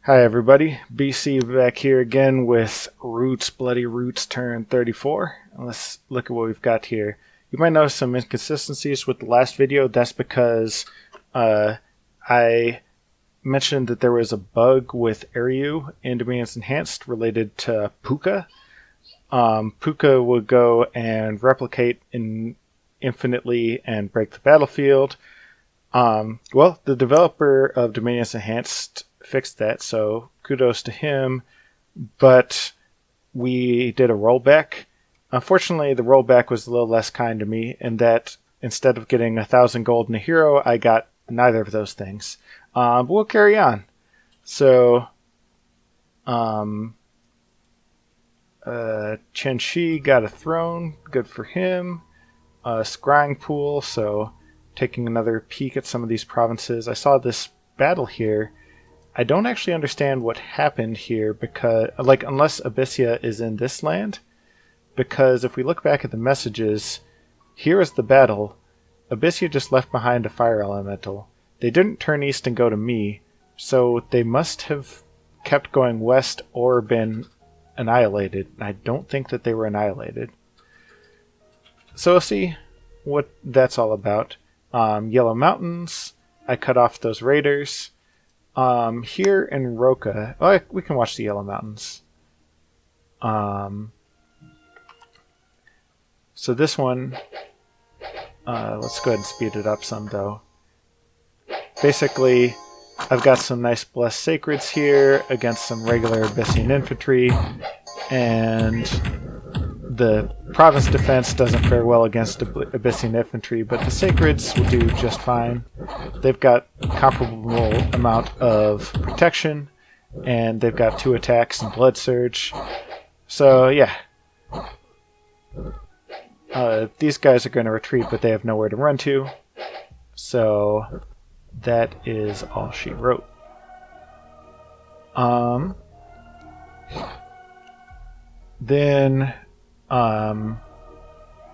Hi everybody, BC back here again with Roots, Bloody Roots turn 34. Let's look at what we've got here. You might notice some inconsistencies with the last video. That's because I mentioned that there was a bug with Airyu in Dominions Enhanced related to Puka. Puka would go and replicate infinitely and break the battlefield. Well, the developer of Dominions Enhanced fixed that, so kudos to him. But we did a rollback. Unfortunately, the rollback was a little less kind to me in that instead of getting 1,000 gold and a hero, I got neither of those things. But we'll carry on. So, Chen Shi got a throne. Good for him. Scrying pool, so taking another peek at some of these provinces. I saw this battle here. I don't actually understand what happened here because, unless Abyssia is in this land, because if we look back at the messages, here is the battle. Abyssia just left behind a fire elemental. They didn't turn east and go to me, so they must have kept going west or been annihilated. I don't think that they were annihilated. So we'll see what that's all about. Yellow Mountains, I cut off those raiders. Here in Roka, we can watch the Yellow Mountains. So this one, let's go ahead and speed it up some though. Basically, I've got some nice Blessed Sacreds here against some regular Abyssian infantry, and the province defense doesn't fare well against Abyssian infantry, but the Sacreds will do just fine. They've got comparable amount of protection, and they've got 2 attacks and Blood Surge. So yeah, these guys are going to retreat, but they have nowhere to run to. So that is all she wrote. Then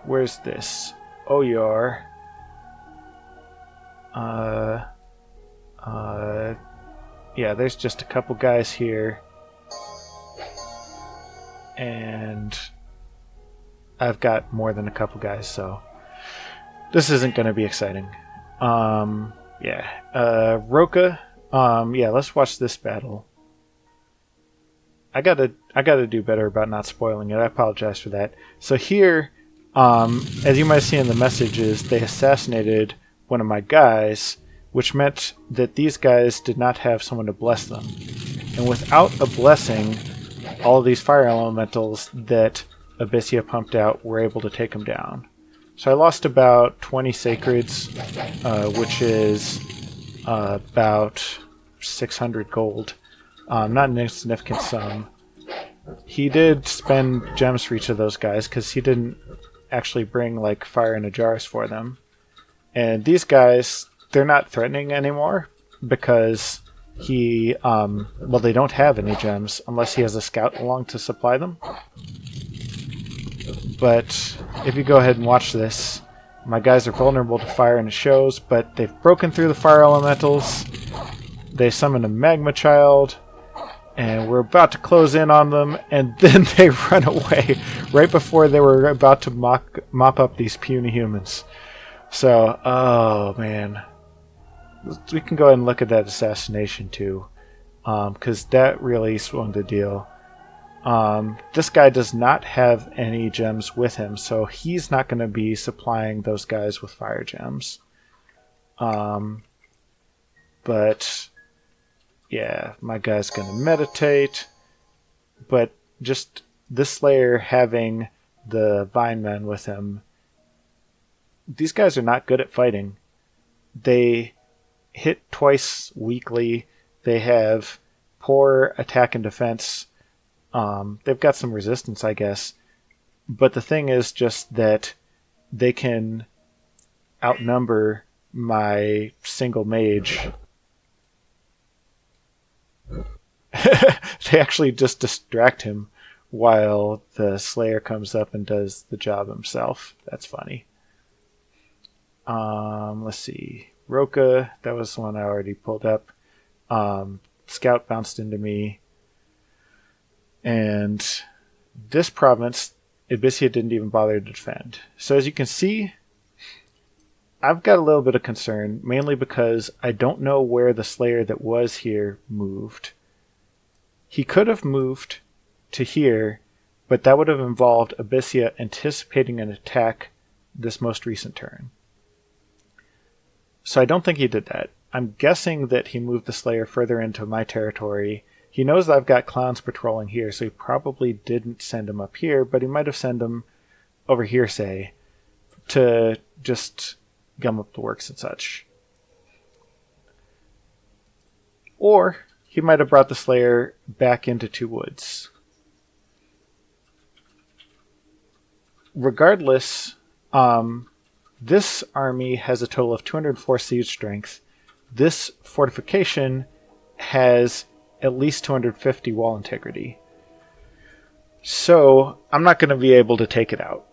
where's this? Oyar. Yeah, there's just a couple guys here. And I've got more than a couple guys, so this isn't going to be exciting. Roka. Yeah, let's watch this battle. I gotta do better about not spoiling it. I apologize for that. So here, as you might see in the messages, they assassinated one of my guys, which meant that these guys did not have someone to bless them. And without a blessing, all of these fire elementals that Abyssia pumped out were able to take them down. So I lost about 20 sacreds, which is about 600 gold. Not an insignificant sum. He did spend gems for each of those guys because he didn't actually bring like fire in a jars for them. And these guys, they're not threatening anymore because he, they don't have any gems unless he has a scout along to supply them. But if you go ahead and watch this, my guys are vulnerable to fire and it shows, but they've broken through the fire elementals. They summoned a magma child. And we're about to close in on them, and then they run away right before they were about to mop up these puny humans. So, oh man. We can go ahead and look at that assassination too, because that really swung the deal. This guy does not have any gems with him, so he's not going to be supplying those guys with fire gems. But yeah, my guy's gonna meditate, but just this Slayer having the Vine Men with him, these guys are not good at fighting. They hit twice weekly. They have poor attack and defense. They've got some resistance, I guess. But the thing is just that they can outnumber my single mage. They actually just distract him while the Slayer comes up and does the job himself. That's funny. Let's see. Roka, that was the one I already pulled up. scout bounced into me. And this province, Abyssea didn't even bother to defend. So as you can see, I've got a little bit of concern, mainly because I don't know where the Slayer that was here moved. He could have moved to here, but that would have involved Abyssea anticipating an attack this most recent turn. So I don't think he did that. I'm guessing that he moved the Slayer further into my territory. He knows that I've got clowns patrolling here, so he probably didn't send him up here, but he might have sent him over here, say, to just gum up the works and such. Or he might have brought the Slayer back into Two Woods. Regardless, this army has a total of 204 siege strength. This fortification has at least 250 wall integrity. So I'm not going to be able to take it out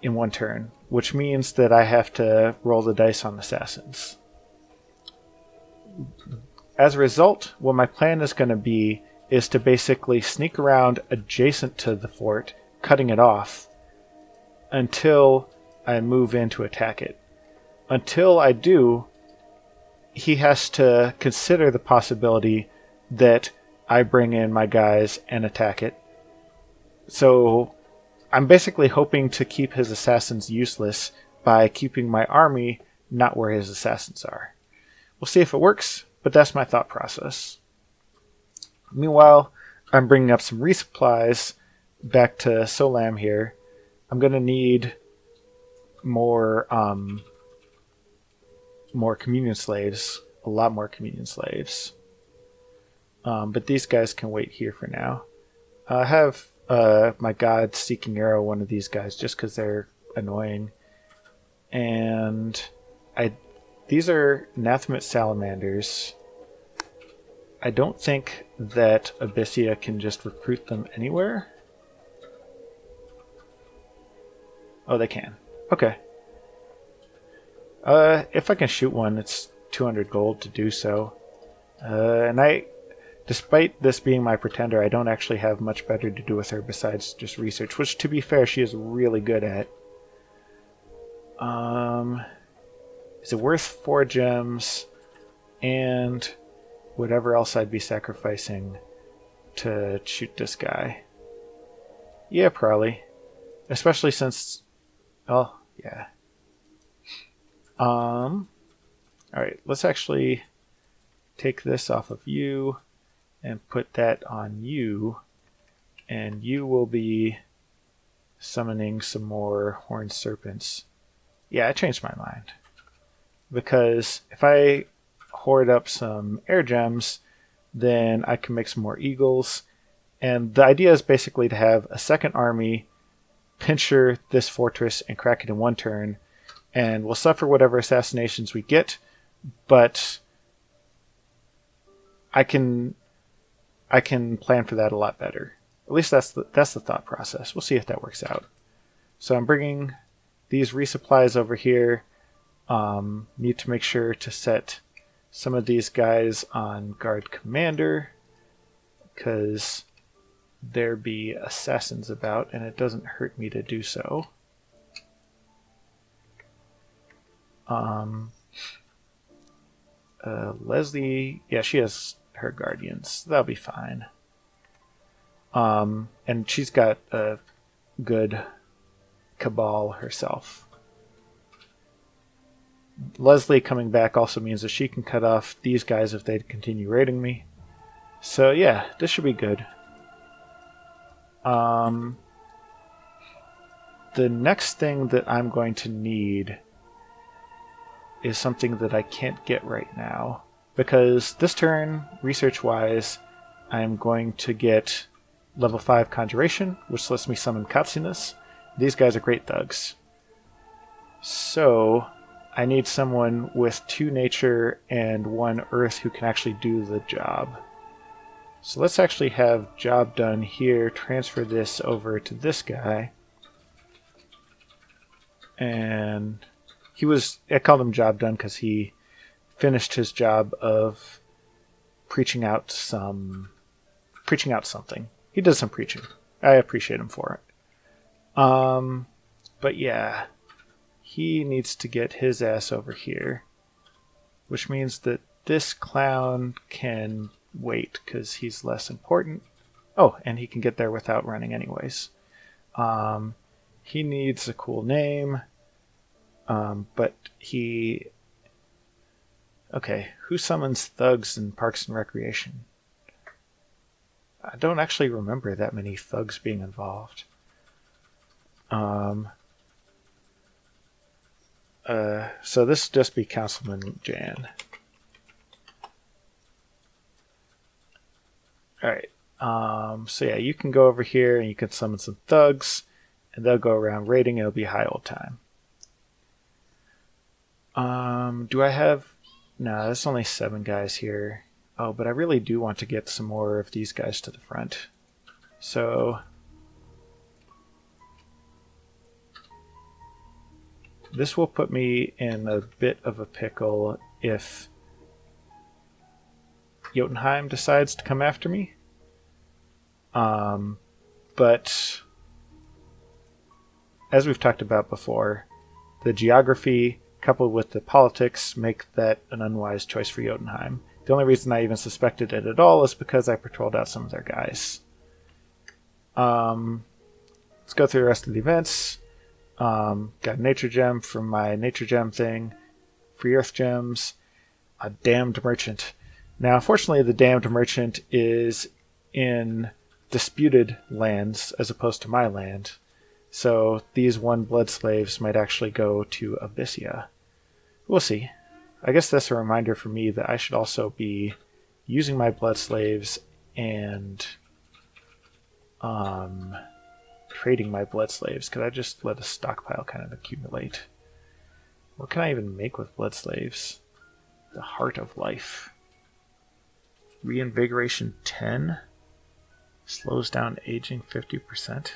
in one turn, which means that I have to roll the dice on assassins. As a result, what my plan is going to be is to basically sneak around adjacent to the fort, cutting it off, until I move in to attack it. Until I do, he has to consider the possibility that I bring in my guys and attack it. So I'm basically hoping to keep his assassins useless by keeping my army not where his assassins are. We'll see if it works, but that's my thought process. Meanwhile, I'm bringing up some resupplies back to Solam here. I'm going to need more communion slaves, a lot more communion slaves. But these guys can wait here for now. I have my god Seeking Arrow, one of these guys, just because they're annoying. And these are Nathamet Salamanders. I don't think that Abyssea can just recruit them anywhere. Oh, they can. Okay. If I can shoot one, it's 200 gold to do so. And despite this being my pretender, I don't actually have much better to do with her besides just research, which, to be fair, she is really good at. Is it worth 4 gems and whatever else I'd be sacrificing to shoot this guy? Yeah, probably. Especially since... Oh, yeah. Alright, let's actually take this off of you and put that on you. And you will be summoning some more horned serpents. Yeah, I changed my mind. Because if I hoard up some air gems, then I can make some more eagles. And the idea is basically to have a second army pincher this fortress and crack it in one turn. And we'll suffer whatever assassinations we get, but I can plan for that a lot better. At least that's the thought process. We'll see if that works out. So I'm bringing these resupplies over here. Need to make sure to set some of these guys on guard commander, because there be assassins about, and it doesn't hurt me to do so. Leslie, yeah, she has her guardians. That'll be fine. And she's got a good cabal herself. Leslie coming back also means that she can cut off these guys if they continue raiding me. So yeah, this should be good. The next thing that I'm going to need is something that I can't get right now. Because this turn, research-wise, I'm going to get level 5 Conjuration, which lets me summon Katsunas. These guys are great thugs. So I need someone with 2 nature and 1 earth who can actually do the job. So let's actually have job done here. Transfer this over to this guy. And I called him job done because he finished his job of preaching out something. He does some preaching. I appreciate him for it. But yeah, he needs to get his ass over here, which means that this clown can wait because he's less important. Oh, and he can get there without running anyways. He needs a cool name, but he... Okay, who summons thugs in Parks and Recreation? I don't actually remember that many thugs being involved. So this will just be Councilman Jan. Alright, so yeah, you can go over here and you can summon some thugs, and they'll go around raiding. It'll be high old time. Do I have... No, there's only 7 guys here. Oh, but I really do want to get some more of these guys to the front. So... this will put me in a bit of a pickle if Jotunheim decides to come after me. But as we've talked about before, the geography coupled with the politics make that an unwise choice for Jotunheim. The only reason I even suspected it at all is because I patrolled out some of their guys. Let's go through the rest of the events. Got a nature gem from my nature gem thing, free earth gems, a damned merchant. Now, unfortunately, the damned merchant is in disputed lands as opposed to my land, so these 1 blood slaves might actually go to Abyssia. We'll see. I guess that's a reminder for me that I should also be using my blood slaves and trading my blood slaves. Could I just let a stockpile kind of accumulate? What can I even make with blood slaves? The Heart of Life. Reinvigoration 10. Slows down aging 50%.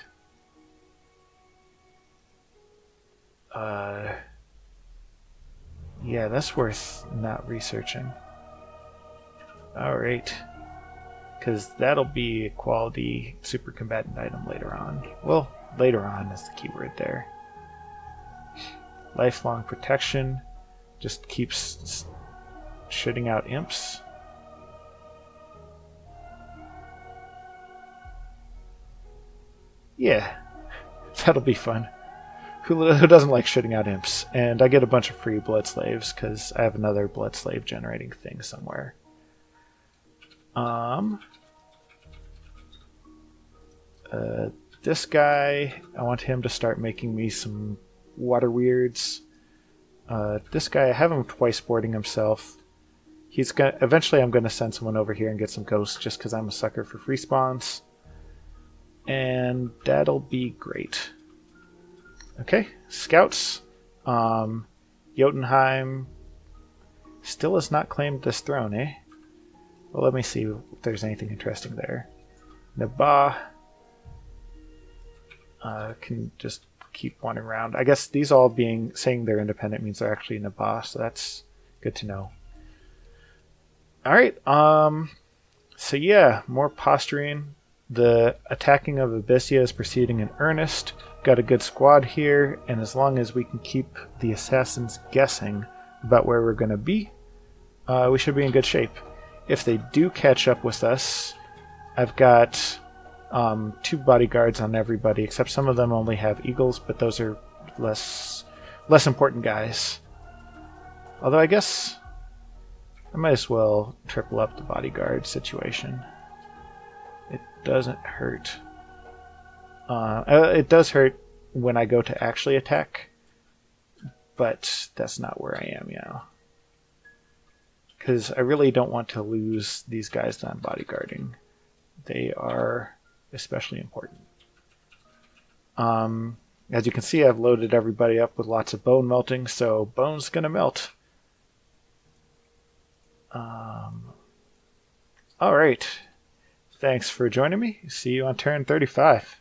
Yeah, that's worth not researching. Alright. Because that'll be a quality super combatant item later on. Well, later on is the keyword there. Lifelong protection. Just keeps shooting out imps. Yeah, that'll be fun. Who doesn't like shooting out imps? And I get a bunch of free blood slaves because I have another blood slave generating thing somewhere. This guy, I want him to start making me some water weirds. This guy, I have him twice boarding himself. He's gonna eventually. I'm gonna send someone over here and get some ghosts, just because I'm a sucker for free spawns, and that'll be great. Okay, scouts. Jotunheim still has not claimed this throne, eh? Well, let me see if there's anything interesting there. Nabah can just keep wandering around. I guess these all saying they're independent means they're actually Nabah, so that's good to know. Alright, so yeah, more posturing. The attacking of Abyssia is proceeding in earnest. Got a good squad here, and as long as we can keep the assassins guessing about where we're going to be, we should be in good shape. If they do catch up with us, I've got 2 bodyguards on everybody, except some of them only have eagles, but those are less important guys. Although I guess I might as well triple up the bodyguard situation. It doesn't hurt. It does hurt when I go to actually attack, but that's not where I am now. Because I really don't want to lose these guys that I'm bodyguarding. They are especially important. As you can see, I've loaded everybody up with lots of bone melting, so bone's gonna melt. Alright. Thanks for joining me. See you on turn 35.